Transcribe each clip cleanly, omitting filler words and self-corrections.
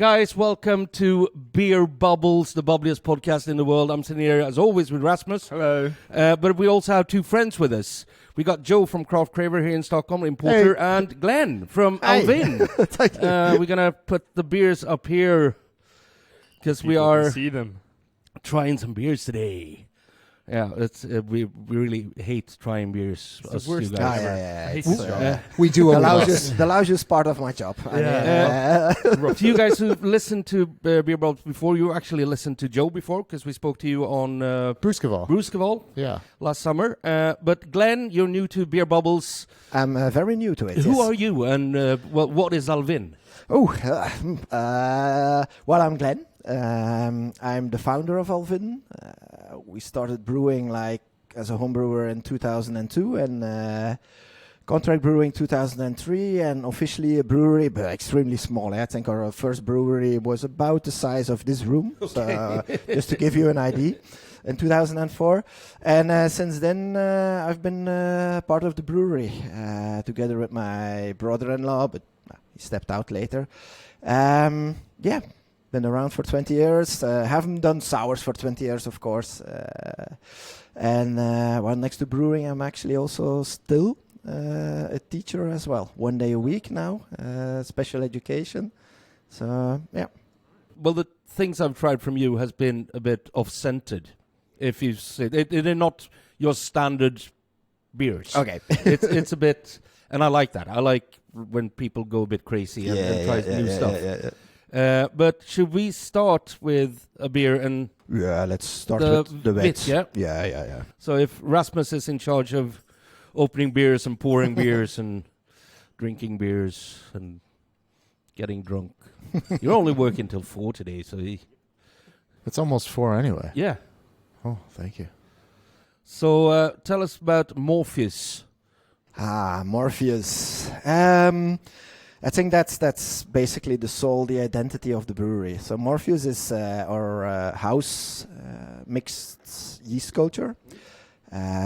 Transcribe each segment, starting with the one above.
guys, welcome to Beer Bubbles, the bubbliest podcast in the world. I'm sitting here, as always, with Rasmus. Hello. But we also have two friends with us. We got Joe from Craft Craver here in Stockholm, importer, and Glenn from Alvinne. Thank you. We're going to put the beers up here because we are see them. trying some beers today. Yeah, it's we really hate trying beers. It's us the worst two guys. ever. Yeah. I hate this job. We do the loudest part of my job. To you guys who've listened to Beer Bubbles before, you actually listened to Joe before because we spoke to you on Bruskaval. Yeah. last summer. But Glenn, you're new to Beer Bubbles. I'm very new to it. Who yes. are you and what is Alvinne? Well, I'm Glenn. I'm the founder of Alvinne. We started brewing like as a home brewer in 2002 and contract brewing 2003 and officially a brewery, but extremely small. I think our first brewery was about the size of this room, so just to give you an idea. In 2004, and since then I've been part of the brewery together with my brother-in-law, but he stepped out later. Been around for 20 years. Haven't done sours for 20 years, of course. Well, next to brewing, I'm actually also still a teacher as well. 1 day a week now, special education. So, yeah. Well, the things I've tried from you has been a bit off-centered. If you say they're not your standard beers. Okay. it's a bit, and I like that. I like when people go a bit crazy and try new stuff. Yeah. But should we start with a beer and Let's start the with the bits? bits. Yeah. Yeah. So if Rasmus is in charge of opening beers and pouring beers and drinking beers and getting drunk, you're only working till 4 today, so It's almost 4 anyway. yeah. Oh, thank you. So tell us about Morpheus. Morpheus. I think that's basically the identity of the brewery. So Morpheus is our house mixed yeast culture.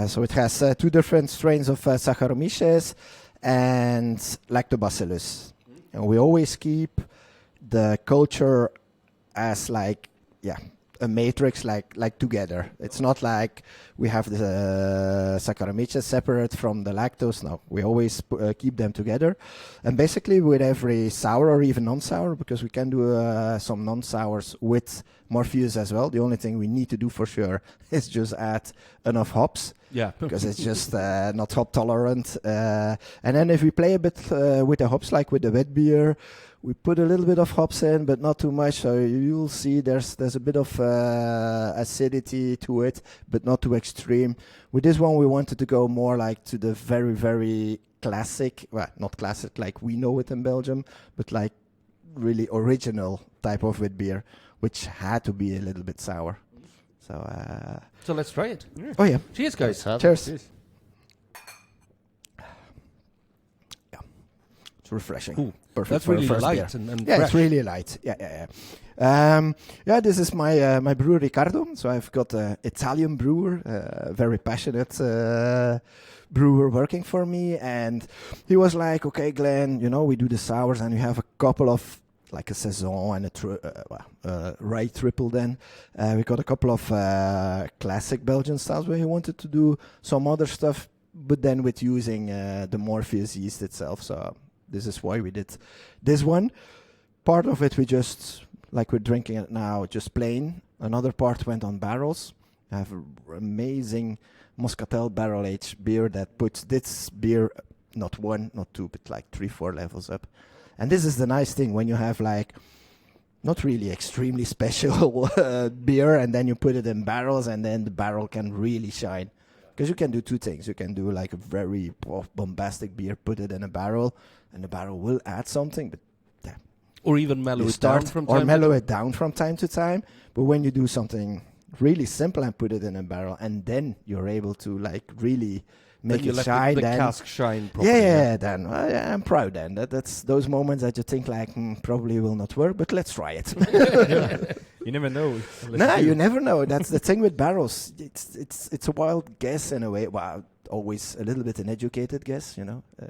So it has 2 different strains of Saccharomyces and Lactobacillus. And we always keep the culture as a matrix like together. It's not like we have the Saccharomyces separate from the lactose. No, we always keep them together. And basically with every sour or even non-sour, because we can do some non-sours with Morpheus as well. The only thing we need to do for sure is just add enough hops. Yeah. Because it's just not hop tolerant. And then if we play a bit with the hops, like with the wet beer, we put a little bit of hops in, but not too much. So you'll see there's a bit of acidity to it, but not too extreme. With this one, we wanted to go more like to the very, very classic, well, not classic like we know it in Belgium, but like really original type of wet beer, which had to be a little bit sour. So let's try it. Yeah. Oh yeah. Cheers, guys. Cheers. It's refreshing. Ooh, Perfect that's for really a first light beer. and Yeah, fresh. it's really light. Yeah. This is my brewer Riccardo. So I've got an Italian brewer, very passionate brewer working for me, and he was like, "Okay, Glenn, we do the sours, and you have a couple of like a saison and a rye triple. Then we got a couple of classic Belgian styles where he wanted to do some other stuff, but then with using the Morpheus yeast itself. So this is why we did this one. Part of it we just, like we're drinking it now, just plain. Another part went on barrels. I have an amazing Moscatel barrel-aged beer that puts this beer, not 1, not 2, but like 3-4 levels up. And this is the nice thing when you have like not really extremely special beer and then you put it in barrels and then the barrel can really shine. Because you can do 2 things. You can do like a very bombastic beer, put it in a barrel, and the barrel will add something. But Or even mellow it down from time or mellow it down from time to time. But when you do something really simple and put it in a barrel, and then you're able to like really make you it let shine. the then cask shine properly. yeah, then I'm proud. Then that's those moments that you think like probably will not work, but let's try it. You never know. No, you never know. That's the thing with barrels. It's a wild guess in a way. Well, always a little bit an educated guess,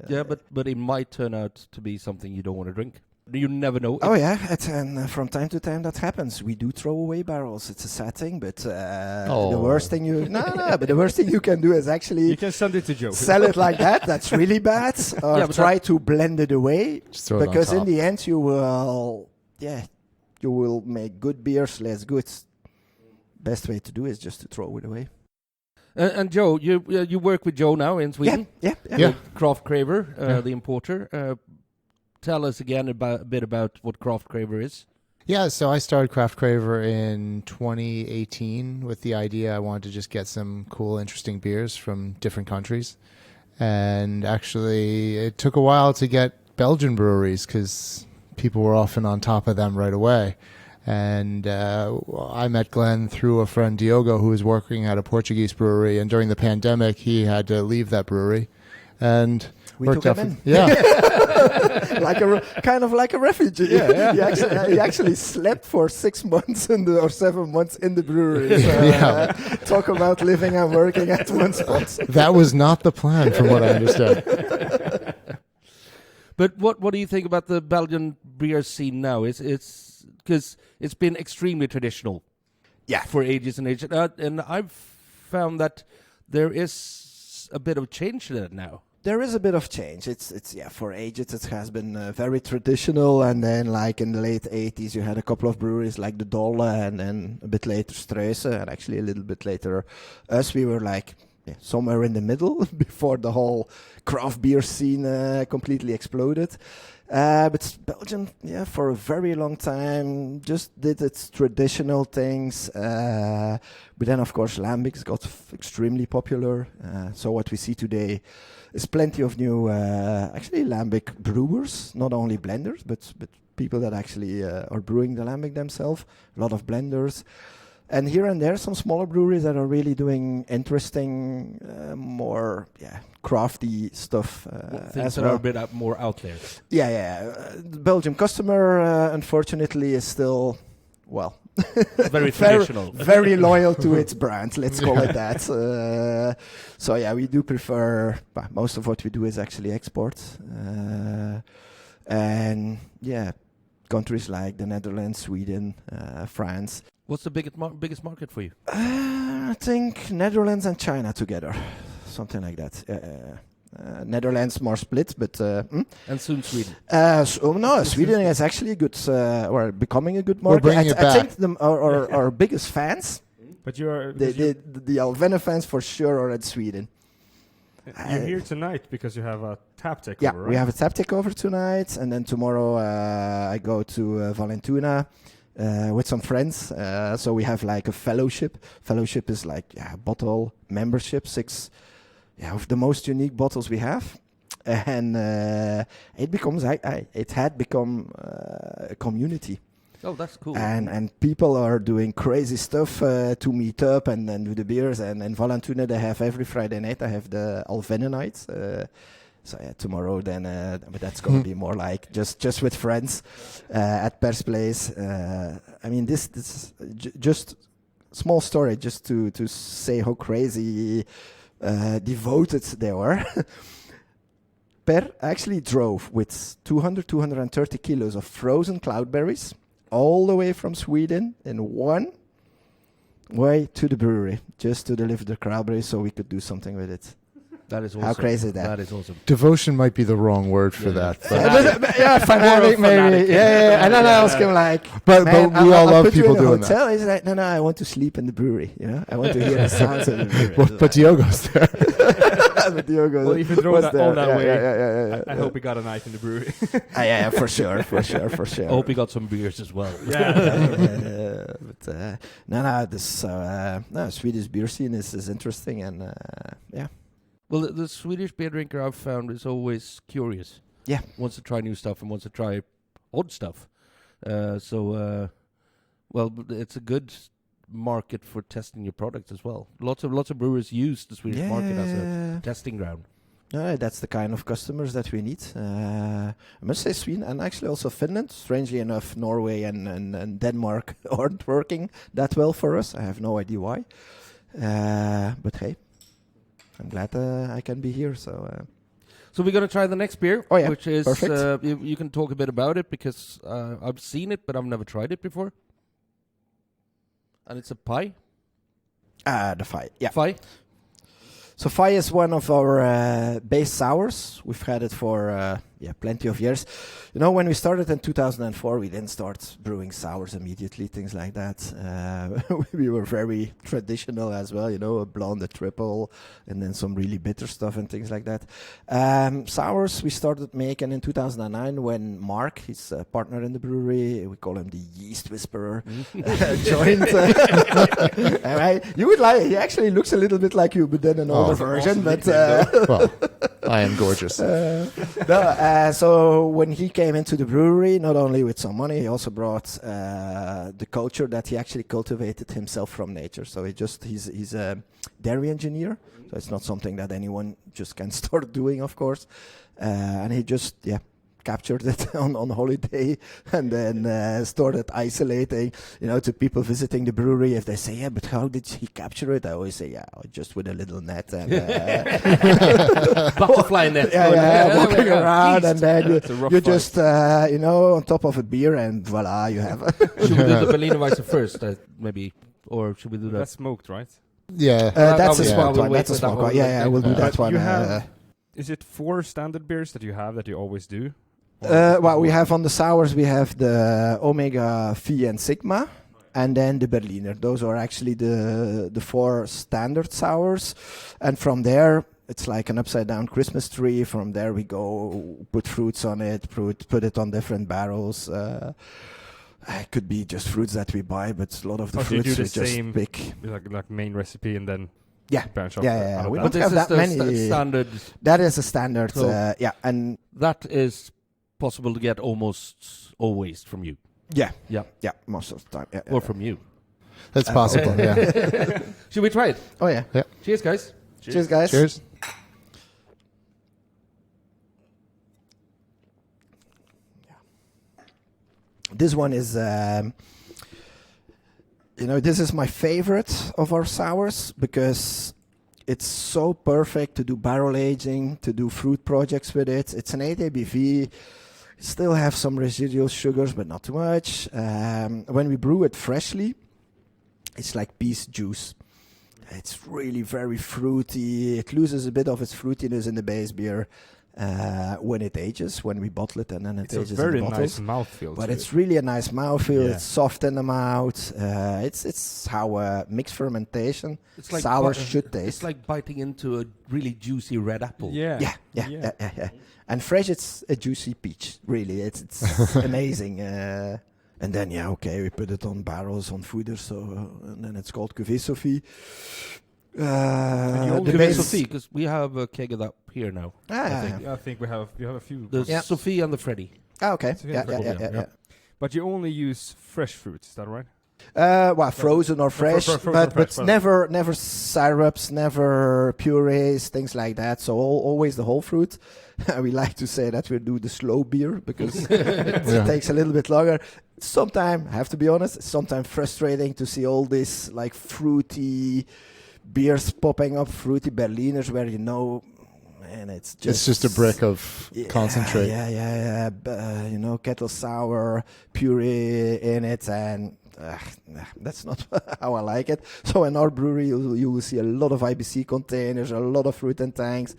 Yeah, but it might turn out to be something you don't want to drink. You never know. Oh yeah, and from time to time that happens. We do throw away barrels. It's a sad thing, but the worst thing but the worst thing you can do is actually you can send it to Joe. Sell it like that. That's really bad. Or try to blend it away, because in the end you will make good beers less good. Best way to do is just to throw it away. And Joe, you work with Joe now in Sweden. Yeah. Craft Craver, the importer. Tell us again a bit about what Craft Craver is. Yeah, so I started Craft Craver in 2018 with the idea I wanted to just get some cool, interesting beers from different countries. And actually, it took a while to get Belgian breweries because people were often on top of them right away. And I met Glenn through a friend, Diogo, who was working at a Portuguese brewery. And during the pandemic, he had to leave that brewery. And we took him in. Yeah. kind of like a refugee. Yeah. He actually slept for 6 months or 7 months in the brewery. So, talk about living and working at one spot. That was not the plan, from what I understand. But what do you think about the Belgian beer scene now? It's because it's been extremely traditional, for ages and ages, and I've found that there is a bit of change in it now. There is a bit of change. It's for ages it has been very traditional, and then like in the late 80s you had a couple of breweries like the Dolle, and then a bit later Struise, and actually a little bit later us. We were like somewhere in the middle before the whole craft beer scene completely exploded. But Belgium, for a very long time just did its traditional things. But then of course Lambics got extremely popular. So what we see today is plenty of new, actually Lambic brewers, not only blenders, but people that actually are brewing the Lambic themselves. A lot of blenders. And here and there, some smaller breweries that are really doing interesting, more crafty stuff. Things that are a bit more out there. The Belgian customer, unfortunately, is still, very traditional. Very loyal to its brand, let's call it that. We do prefer, most of what we do is actually export. Countries like the Netherlands, Sweden, France. What's the biggest market for you? I think Netherlands and China together, something like that. Netherlands more split, but and soon Sweden. Sweden is actually a good, or becoming a good market. We're bringing it back. I think our biggest fans, but you're the Alvinne fans for sure are in Sweden. You're here tonight because you have a tap takeover, yeah, right? We have a tap takeover tonight, and then tomorrow I go to Vallentuna with some friends. So we have like a fellowship. Fellowship is like bottle membership, 6 of the most unique bottles we have. And it had become a community. Oh, that's cool. And people are doing crazy stuff to meet up and do the beers. And in Vallentuna, they have every Friday night, I have the Alvinne nights. Tomorrow then, but that's going to be more like just with friends at Per's place. This just small story just to say how crazy devoted they were. Per actually drove with 230 kilos of frozen cloudberries all the way from Sweden in one way to the brewery just to deliver the cloudberries so we could do something with it. That is awesome. How crazy is that? That is awesome. Devotion might be the wrong word for that. Fanatic maybe. And then I ask him like, but we all love people doing that. He's like, no, I want to sleep in the brewery. I want to hear the sounds of the brewery. But Diogo's there. Diogo, well, if you throw that all that way, yeah. I hope he got a night in the brewery. For sure. I hope he got some beers as well. Swedish beer scene is interesting and Well, the Swedish beer drinker I've found is always curious. Yeah. Wants to try new stuff and wants to try odd stuff. It's a good market for testing your products as well. Lots of brewers use the Swedish market as a testing ground. That's the kind of customers that we need. I must say Sweden and actually also Finland. Strangely enough, Norway and Denmark aren't working that well for us. I have no idea why. But hey. I'm glad I can be here. So we're going to try the next beer, Oh, yeah. which is Perfect. you can talk a bit about it because I've seen it, but I've never tried it before. And it's a pie. The Phi. Yeah. Pie. So Phi is one of our base sours. We've had it for plenty of years. You know, when we started in 2004, we didn't start brewing sours immediately, things like that. We were very traditional as well, you know, a blonde, a triple, and then some really bitter stuff and things like that. Sours we started making in 2009 when Mark, his partner in the brewery, we call him the yeast whisperer, joined. Right? You would like, he actually looks a little bit like you, but then an older version. But Well, I am gorgeous. So when he came into the brewery, not only with some money, he also brought the culture that he actually cultivated himself from nature. So he's a dairy engineer. So it's not something that anyone just can start doing, of course. And he just captured it on holiday and then started isolating, you know, to people visiting the brewery. If they say, yeah, but how did he capture it? I always say, just with a little net and butterfly net. Walking around, and then you just, on top of a beer, and voila, you have. Should we do the Berliner Weisse first, maybe, or should we do that? That's smoked, right? Yeah. That's a Yeah. smoked We'll one. wait That's a with that smoked one. one. Yeah, we'll do But that one. You have, is it 4 standard beers that you have that you always do? Well, we have on the sours, we have the Omega, Phi, and Sigma, and then the Berliner. Those are actually the 4 standard sours. And from there, it's like an upside-down Christmas tree. From there, we go put fruits on it, put it on different barrels. It could be just fruits that we buy, but a lot of the So you fruits do we the just same, pick. like main recipe and then Yeah. branch off. Yeah. out of We that. don't But have this is that the many. standard. That is a standard. So- and That is possible to get almost always from you, yeah, most of the time. Yeah, or from you. That's possible. Yeah. Should we try it? Oh yeah. Cheers, guys. Cheers, guys. Cheers. This one is, this is my favorite of our sours because it's so perfect to do barrel aging, to do fruit projects with it. It's an 8 ABV. Still have some residual sugars, but not too much. When we brew it freshly, it's like peach juice. It's really very fruity. It loses a bit of its fruitiness in the base beer when it ages, when we bottle it, and then it It's a ages very in bottles. nice mouthfeel. But to it's it. really a nice mouthfeel. Yeah. It's soft in the mouth. It's how mixed fermentation It's like sour bi- should taste. It's like biting into a really juicy red apple. yeah. And fresh, it's a juicy peach. Really, it's amazing. And then we put it on barrels on foeders. So and then it's called Cuvée Sophie. you The Cuvée base- Sophie, because we have a keg of that here now. I think we have a few. The Yeah. Sophie and the Freddy. Okay. Sophie Yeah, and Freddy, yeah. But you only use fresh fruits, is that right? Well, frozen or fresh, frozen or but fresh, never syrups, never purees, things like that. So always the whole fruit. We like to say that we do the slow beer because it takes a little bit longer. Sometimes, I have to be honest, it's sometimes frustrating to see all this like fruity beers popping up, fruity Berliners, where and it's Just a brick of concentrate. Yeah. Kettle sour, puree in it, and that's not how I like it. So in our brewery, you will see a lot of IBC containers, a lot of fruit and tanks.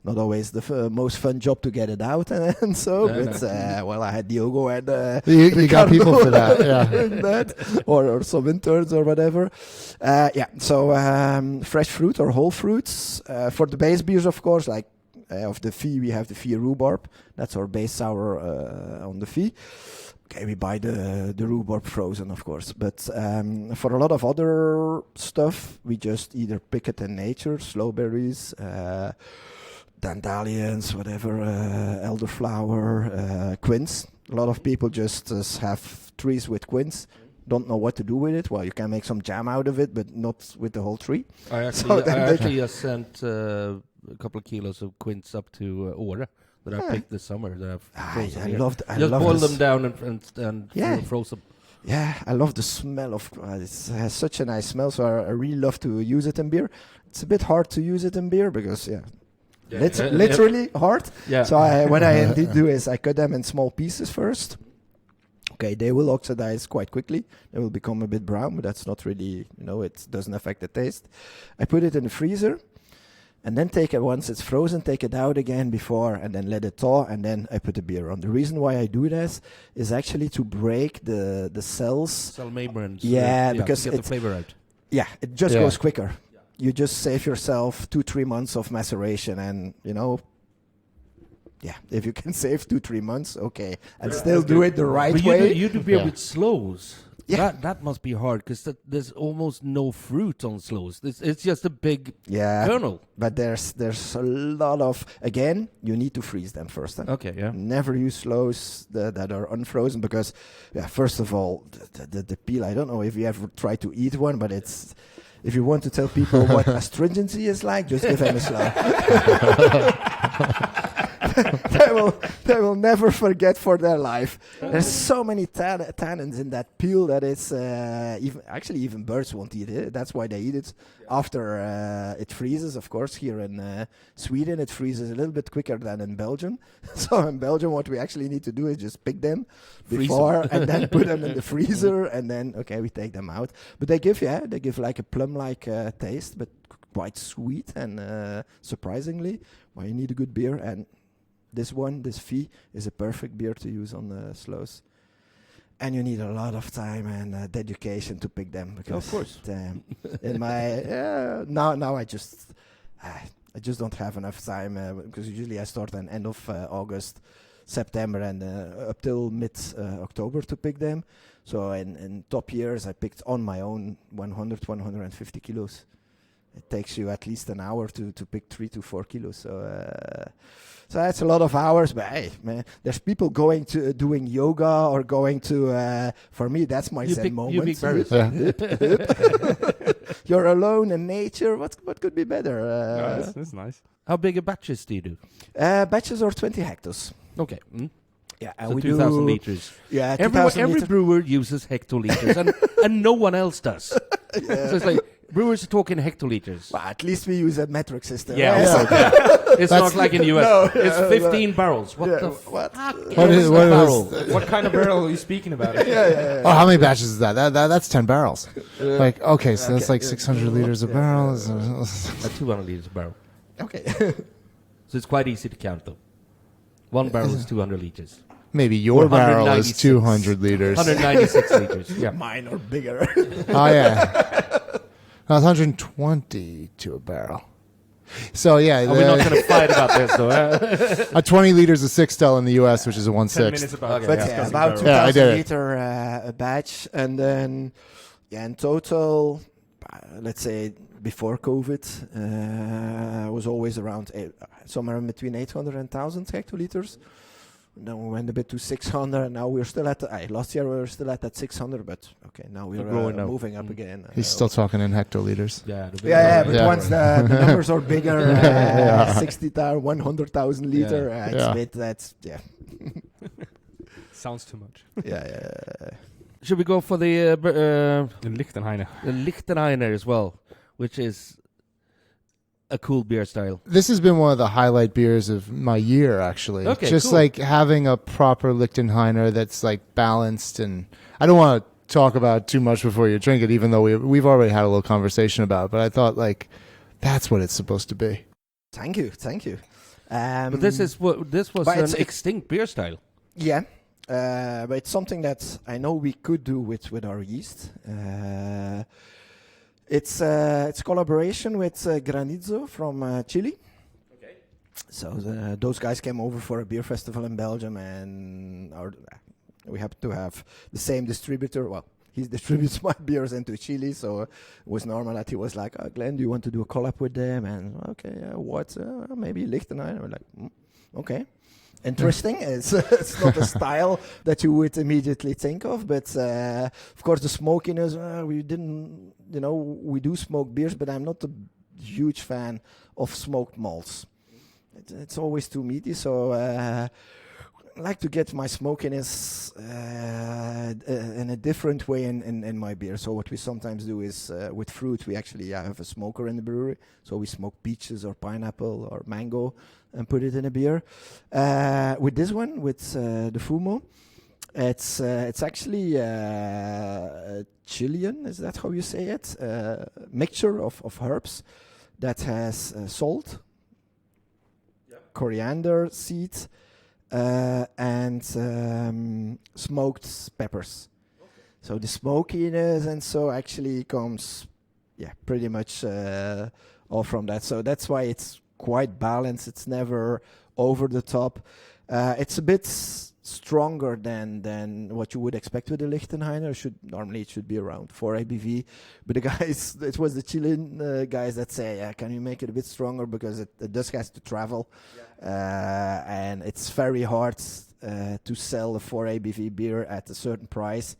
Not always the most fun job to get it out, and so. I had Diogo and You got people for that, yeah. and that, or some interns or whatever. So fresh fruit or whole fruits for the base beers, of course. Like of the Phi, we have the Phi rhubarb. That's our base sour on the Phi. Okay, we buy the rhubarb frozen, of course. But for a lot of other stuff, we just either pick it in nature, slowberries, dandelions, whatever, elderflower, quince. A lot of people just have trees with quince. Don't know what to do with it. Well, you can make some jam out of it, but not with the whole tree. I So then they- actually sent a couple of kilos of quince up to Åre that I picked this summer. That I've frozen I here. love Just boil this. them down and Yeah. froze them. Yeah, I love the smell of it. Has such a nice smell, so I really love to use it in beer. It's a bit hard to use it in beer because literally hard. Yeah. So what I indeed do is I cut them in small pieces first. Okay, they will oxidize quite quickly. They will become a bit brown, but that's not really, it doesn't affect the taste. I put it in the freezer, and then take it once it's frozen, take it out again before, and then let it thaw, and then I put the beer on. The reason why I do this is actually to break the cells. Cell membranes. Because to get the flavor out. Yeah, it just goes quicker. You just save yourself 2-3 months of maceration, and if you can save 2-3 months, okay, and still do it the right way. You do beer with slows. Yeah. That must be hard because there's almost no fruit on slows. It's just a big kernel. But there's a lot of, again, you need to freeze them first. Okay, yeah. Never use slows that are unfrozen because, first of all, the peel, I don't know if you ever try to eat one, but it's, if you want to tell people what astringency is like, just give them a slow. they will never forget for their life. There's so many tannins in that peel that it's even birds won't eat it. That's why they eat it after it freezes. Of course, here in Sweden it freezes a little bit quicker than in Belgium. So in Belgium, what we actually need to do is just pick them before and then put them in the freezer, and then we take them out. But they give like a plum-like taste, but quite sweet and surprisingly, well, you need a good beer. And this Vie, is a perfect beer to use on the slows. And you need a lot of time and dedication to pick them. Because of course. In my now I just don't have enough time because usually I start at end of August, September, and up till mid October to pick them. So in top years I picked on my own 150 kilos. It takes you at least an hour to pick 3 to 4 kilos. So that's a lot of hours. But hey, man, there's people going to doing yoga or going to. For me, that's my zen moment. You pick berries. You're alone in nature. What could be better? That's nice. How big a batches do you do? Batches are 20 hectos. Okay. Yeah, and so we 2,000 liters. Yeah, every brewer uses hectoliters, and no one else does. So it's like. Brewers are talking hectoliters. Well, at least we use a metric system. It's not like in the US. No, it's 15 barrels. What the fuck? What is a barrel? What kind of barrel are you speaking about? Oh, how many batches is that? That's 10 barrels. So that's like 600 liters a barrel. 200 liters a barrel. Okay. So it's quite easy to count, though. One barrel is 200 liters. Maybe your barrel is 200 liters. 196 liters. Yeah. Mine are bigger. Oh, yeah. No, it's 120 to a barrel. So, yeah. We're not going to fight about this, though. A 20 liters is 6 in the U.S., which is a 1/6. 10 minutes about about 2,000 liter a batch. And then, in total, let's say before COVID, was always around somewhere in between 800 and 1,000 hectoliters. Then we went a bit to 600, and now we're still at last year we were still at that 600, but okay, now we're moving up again. He's still talking in hectoliters. But once the numbers are bigger, 60,000, 100,000 liter, it's a bit, that's, Sounds too much. Should we go for the Lichtenheiner? The Lichtenheiner as well, which is a cool beer style. This has been one of the highlight beers of my year, actually. Okay, just cool. like having a proper Lichtenheiner that's like balanced, and I don't want to talk about too much before you drink it, even though we've already had a little conversation about it, but I thought like that's what it's supposed to be. Thank you. But this was an extinct beer style. Yeah. But it's something that I know we could do with our yeast. It's collaboration with Granizo from Chile. Okay. So those guys came over for a beer festival in Belgium, and we happen to have the same distributor. Well, he distributes my beers into Chile, so it was normal that he was like, Glenn, do you want to do a collab with them? And okay, what? Maybe Lichtenstein. We're like, okay. Interesting. It's not a style that you would immediately think of, but of course the smokiness. We do smoke beers, but I'm not a huge fan of smoked malts. It's always too meaty. So like to get my smokiness in a different way in my beer. So what we sometimes do is with fruit, we actually have a smoker in the brewery. So we smoke peaches or pineapple or mango and put it in a beer. With this one, with the Fumo, it's actually Chilean, is that how you say it? Mixture of herbs that has salt, coriander seeds, and smoked peppers. Okay. So the smokiness and so actually comes, pretty much all from that. So that's why it's quite balanced. It's never over the top. It's a bit stronger than what you would expect with the Lichtenheiner. Normally it should be around 4 ABV, but the guys, it was the Chilean guys that say, can you make it a bit stronger because it just has to travel, and it's very hard to sell a 4 ABV beer at a certain price,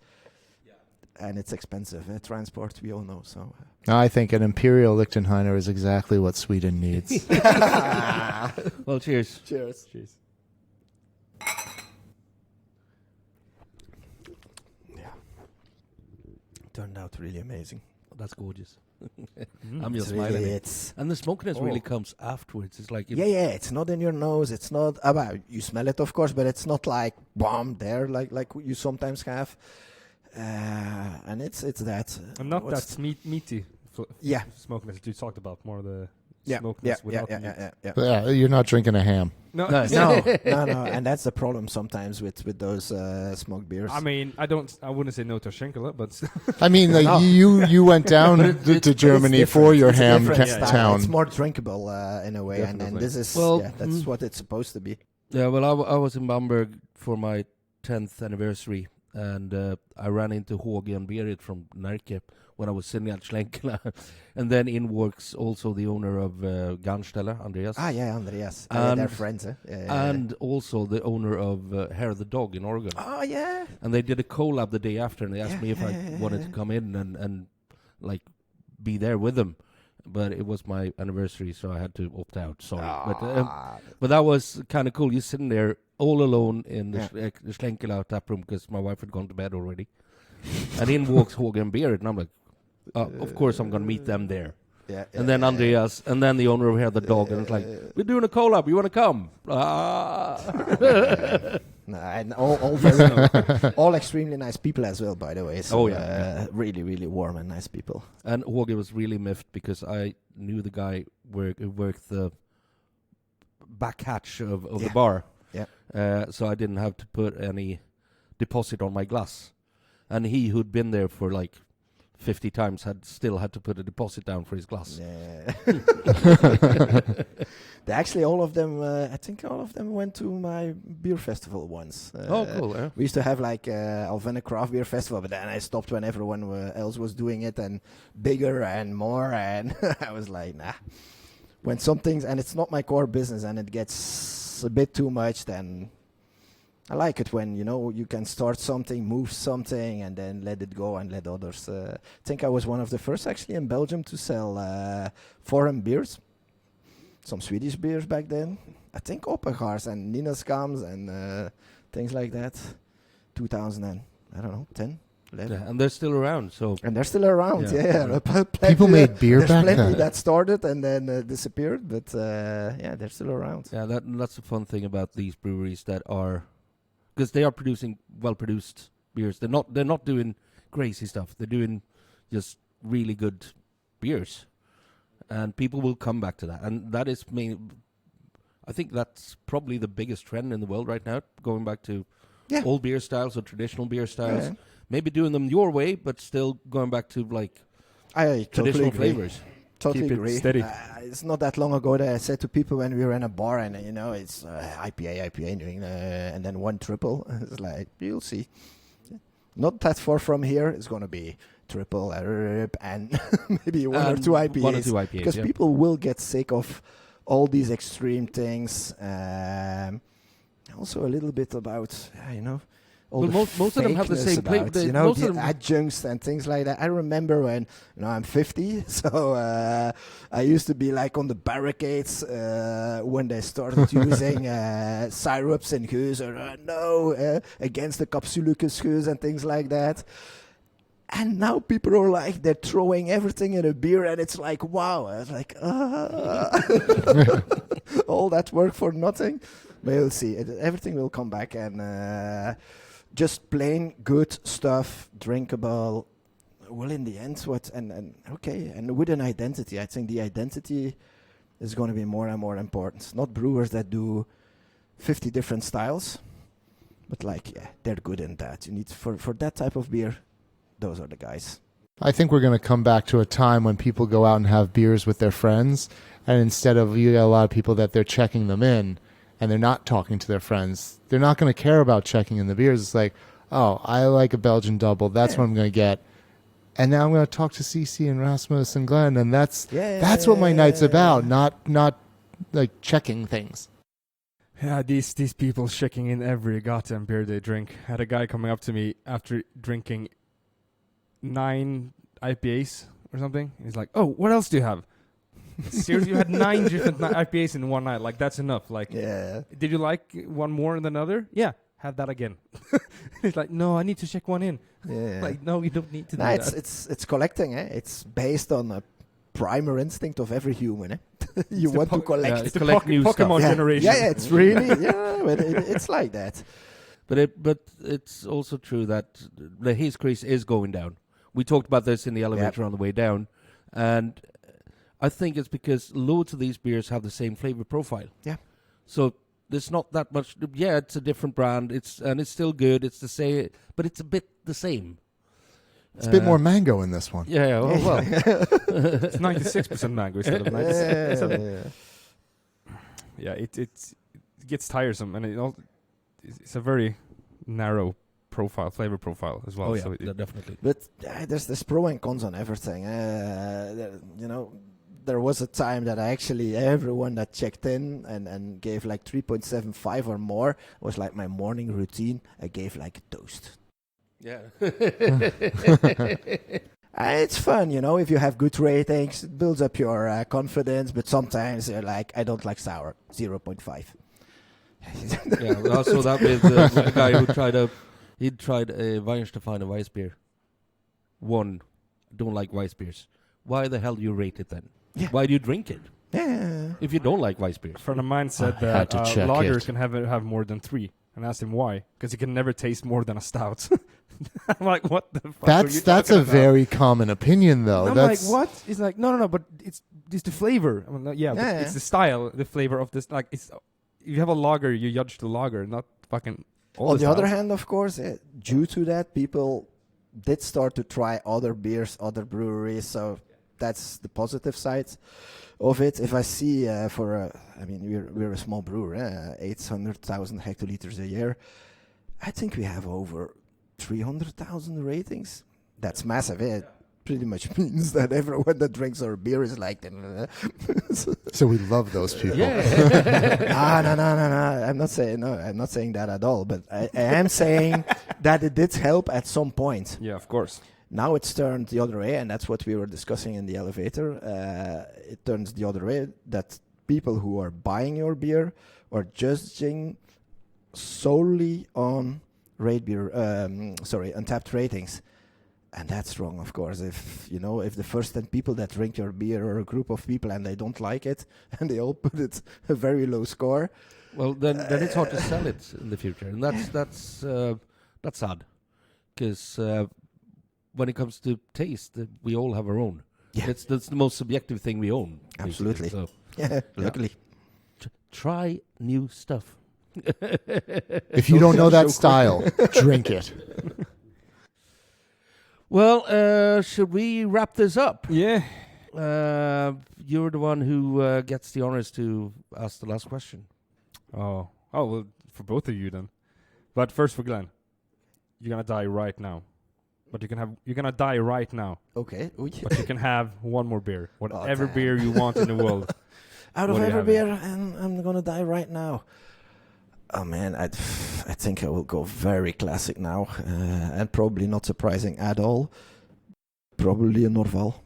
and it's expensive. Transport, we all know. So I think an Imperial Lichtenheiner is exactly what Sweden needs. Well, cheers. Cheers. Cheers. Turned out really amazing. That's gorgeous. Mm. I'm just It's really, smiling. it's And the smokiness really comes afterwards. It's like it's not in your nose. It's not. Well, you smell it, of course, but it's not like bomb there, like you sometimes have. And it's that. And not what's that meaty smokiness that you talked about, more the smokiness without the meat. Yeah, you're not drinking a ham. No, no, and that's the problem sometimes with those smoked beers. I mean, I wouldn't say no to Schenkel, but I mean, like No. you went down to Germany for your It's a ham different style. town. It's more drinkable in a way, and Definitely. this is that's what it's supposed to be. Yeah, well, I was in Bamberg for my 10th anniversary, and I ran into Håge and Berit from Närke when I was sitting at Schlenkela. And then in works also the owner of Garnsteller, Andreas. Andreas. And- they're friends, eh? And also the owner of Hair the Dog in Oregon. Oh, yeah. And they did a collab the day after, and they asked me if I Yeah. wanted to come in and like be there with them. But it was my anniversary, so I had to opt out. Sorry, but that was kind of cool. You're sitting there all alone in the Schlenkela tap room because my wife had gone to bed already, and in walks Håge and Berit, and I'm like, of course I'm gonna meet them there. And then Andreas, and then the owner of Hair the Dog, and it's like, we're doing a collab. You want to come? No, and all very, all extremely nice people as well, by the way. So, really, really warm and nice people. And Håge was really miffed because I knew the guy who worked the back hatch of the bar. Yeah. So I didn't have to put any deposit on my glass. And he, who'd been there for like 50 times, still had to put a deposit down for his glass. Yeah. Actually, all of them, I think all of them went to my beer festival once. Cool. Yeah. We used to have like Alvinne craft beer festival, but then I stopped when everyone else was doing it, and bigger and more, and I was like, nah. When something's, and it's not my core business, and it gets a bit too much, then I like it when, you can start something, move something, and then let it go and let others. I think I was one of the first actually in Belgium to sell foreign beers. Some Swedish beers back then. I think Oppegars and Ninaskams and things like that. 2010, 11. Yeah, and they're still around. So And they're still around, Yeah. People made beer There's back plenty then. that started and then disappeared, but they're still around. yeah, that's the fun thing about these breweries that are, because they are producing well-produced beers. They're not doing crazy stuff. They're doing just really good beers, and people will come back to that. And that is I think that's probably the biggest trend in the world right now. Going back to old beer styles or traditional beer styles, maybe doing them your way, but still going back to like I traditional totally agree. flavors. Totally Keep it agree. steady. It's not that long ago that I said to people when we were in a bar and it's IPA doing and then one triple. It's like, you'll see. Not that far from here, it's going to be triple and maybe one or two IPAs. One or two IPAs, Because people will get sick of all these extreme things. Also a little bit about, most of them have the same flavor. The adjuncts and things like that. I remember when I'm 50, so I used to be like on the barricades when they started using syrups and guus, or against the capsulicus guus and things like that. And now people are like, they're throwing everything in a beer, and it's like, wow. I was like, all that work for nothing. But we'll see. Everything will come back, and just plain good stuff, drinkable. Well, in the end, and with an identity. I think the identity is going to be more and more important. Not brewers that do 50 different styles, but they're good in that. You need for that type of beer. Those are the guys. I think we're going to come back to a time when people go out and have beers with their friends, and instead of, you get a lot of people that they're checking them in and they're not talking to their friends. They're not going to care about checking in the beers. It's like, oh, I like a Belgian double. That's what I'm going to get. And now I'm going to talk to CC and Rasmus and Glenn, and that's what my night's about, not like checking things. Yeah, these people checking in every goddamn beer they drink. I had a guy coming up to me after drinking 9 IPAs or something. He's like, "Oh, what else do you have?" Seriously, you had 9 different IPAs in one night. Like, that's enough. Like, did you like one more than another? Yeah, have that again. He's like, "No, I need to check one in." Yeah. Like, no, you don't need to do that. It's collecting. It's based on a primal instinct of every human. You want to collect. It's the Pokemon generation. Yeah, it's really but it's like that. But it's also true that the haze craze is going down. We talked about this in the elevator on the way down, and I think it's because loads of these beers have the same flavor profile. Yeah. So there's not that much. Yeah, it's a different brand. It's still good. It's the same, but it's a bit the same. It's a bit more mango in this one. Yeah. Well, it's 96% mango instead of 97%. Yeah, it gets tiresome, and it's a very narrow flavor profile as well. Oh yeah, so definitely. But there's pro and cons on everything. There was a time that everyone that checked in and gave like 3.75 or more was like my morning routine. I gave like a toast. Yeah. It's fun, if you have good ratings, it builds up your confidence, but sometimes you're like, I don't like sour, 0.5. Yeah, I saw that with a guy who tried a Weihenstephaner Weiss beer. Don't like Weiss beers. Why the hell do you rate it then? Yeah. Why do you drink it? Yeah. If you don't like Weiss beers. A friend of mine said that lagers can have more than 3. And I asked him why. Because you can never taste more than a stout. I'm like, what the fuck That's a very common opinion, though. I'm like, what? He's like, no, but it's the flavor. I'm like, but it's the style, the flavor of this. Like, if you have a lager, you judge the lager, not fucking all On the other hand, of course, due to that, people did start to try other beers, other breweries, so that's the positive side of it. If I see we're a small brewer, 800,000 hectoliters a year. I think we have over 300,000 ratings. That's massive. It pretty much means that everyone that drinks our beer is like them. So we love those people. Yeah. No. I'm not saying that at all. But I am saying that it did help at some point. Yeah, of course. Now it's turned the other way, and that's what we were discussing in the elevator. It turns the other way, that people who are buying your beer are judging solely on Untapped ratings. And that's wrong, of course. If the first 10 people that drink your beer are a group of people and they don't like it, and they all put it a very low score, well, then it's hard to sell it in the future, and that's sad, because when it comes to taste, we all have our own. Yeah. That's the most subjective thing we own. Absolutely. So, luckily. Try new stuff. If you don't know that style, drink it. Well, should we wrap this up? Yeah. You're the one who gets the honors to ask the last question. Oh, well, for both of you then. But first for Glenn. You're gonna die right now. But you're gonna die right now. Okay. But you can have one more beer. Whatever beer you want in the world. Out of every beer, and I'm gonna die right now. Oh man, I think I will go very classic now, and probably not surprising at all. Probably a Norval.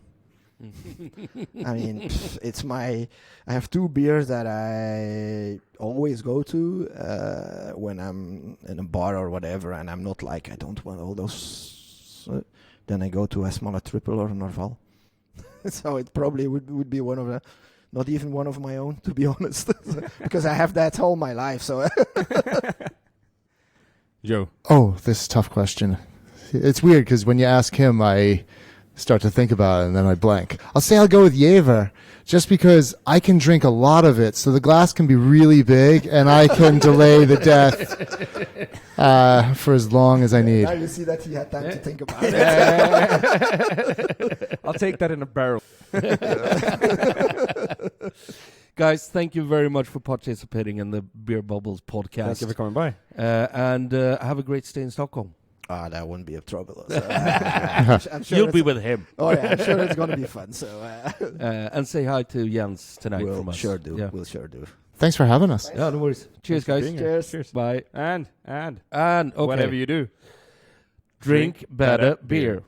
I mean, it's my. I have two beers that I always go to when I'm in a bar or whatever, and I'm not like I don't want all those. Then I go to a smaller triple or a Norval. So it probably would be one of the. Not even one of my own, to be honest, because I have that all my life. So, Joe. Oh, this is a tough question. It's weird because when you ask him, I start to think about it and then I blank. I'll go with Jever, just because I can drink a lot of it, so the glass can be really big and I can delay the death for as long as I need. Now you see that he had time to think about it. I'll take that in a barrel. Guys, thank you very much for participating in the Beer Bubbles podcast. Thank you for coming by. And have a great stay in Stockholm. That wouldn't be a trouble. So, I'm sure You'll be with him. Oh yeah, I'm sure it's going to be fun. So and say hi to Jens tonight from we'll us. sure do. Yeah. We'll sure do. Thanks for having us. Yeah, no worries. Cheers, guys. Cheers. Bye. And And okay. whatever you do, Drink better beer.